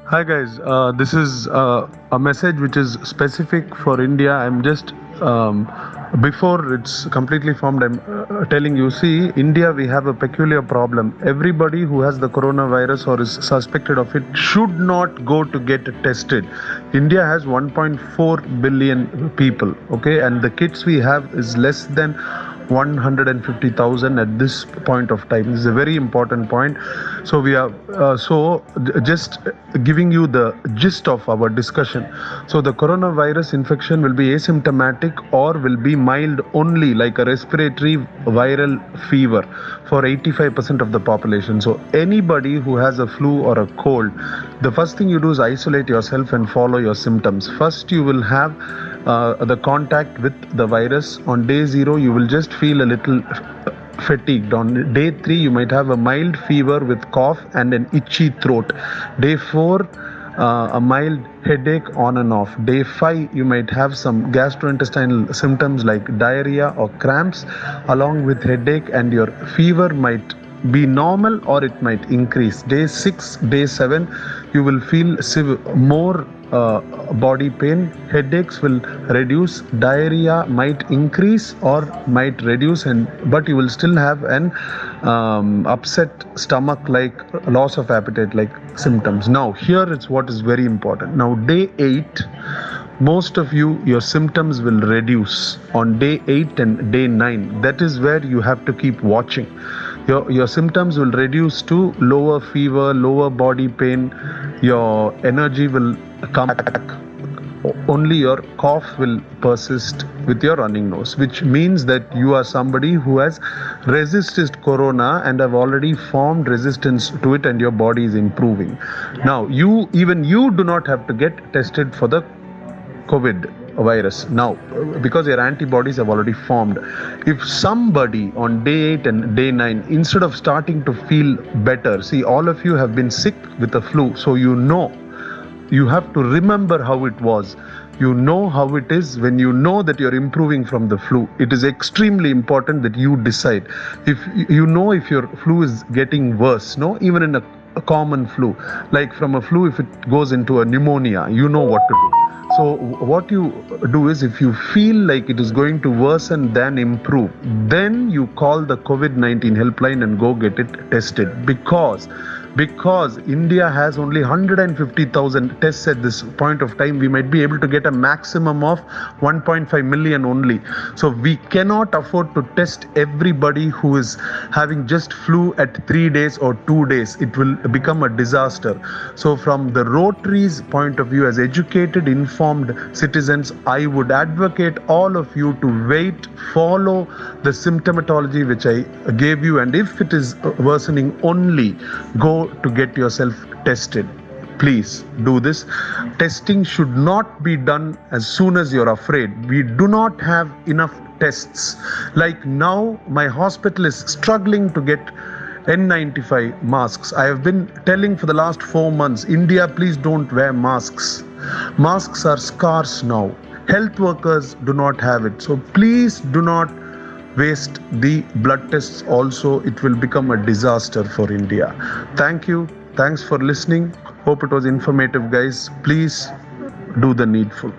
Hi guys, this is a message which is specific for India. I'm just before it's completely formed. I'm telling you. See, India, we have a peculiar problem. Everybody who has the coronavirus or is suspected of it should not go to get tested. India has 1.4 billion people. Okay, and the kits we have is less than 150,000 at this point of time. This is a very important point. So we are just giving you the gist of our discussion. So the coronavirus infection will be asymptomatic or will be mild only, like a respiratory viral fever for 85% of the population. So anybody who has a flu or a cold, the first thing you do is isolate yourself and follow your symptoms. First, you will have the contact with the virus. On day 0, you will just feel a little fatigued. On day 3, you might have a mild fever with cough and an itchy throat. Day 4, a mild headache on and off. Day 5, you might have some gastrointestinal symptoms like diarrhea or cramps, along with headache, and your fever might be normal or it might increase. Day 6, day 7, you will feel more body pain. Headaches will reduce, diarrhea might increase or might reduce, and but you will still have an upset stomach, like loss of appetite like symptoms. Now here it's what is very important. Now day 8, most of you, your symptoms will reduce on day 8 and day 9. That is where you have to keep watching. Your symptoms will reduce to lower fever, lower body pain. Your energy will come back. Only your cough will persist with your running nose, which means that you are somebody who has resisted corona and have already formed resistance to it, and your body is improving. Now, you do not have to get tested for the COVID virus now, because your antibodies have already formed. If somebody on day 8 and day 9, instead of starting to feel better, see, all of you have been sick with the flu, so you have to remember how it was. You know how it is when you know that you're improving from the flu. It is extremely important that you decide. If you know if your flu is getting worse, no, even in a common flu, like from a flu, if it goes into a pneumonia, you know what to do. So what you do is, if you feel like it is going to worsen than improve, then you call the COVID-19 helpline and go get it tested. Because India has only 150,000 tests at this point of time, we might be able to get a maximum of 1.5 million only. So we cannot afford to test everybody who is having just flu at 3 days or 2 days. It will become a disaster. So from the Rotary's point of view, as educated, informed citizens, I would advocate all of you to wait, follow the symptomatology which I gave you, and if it is worsening, only go to get yourself tested. Please do this. Testing should not be done as soon as you're afraid. We do not have enough tests. Like now, my hospital is struggling to get N95 masks. I have been telling for the last 4 months, India, please don't wear masks. Masks are scarce now. Health workers do not have it. So please do not waste the blood tests also. It will become a disaster for India. Thank you. Thanks for listening. Hope it was informative, guys. Please do the needful.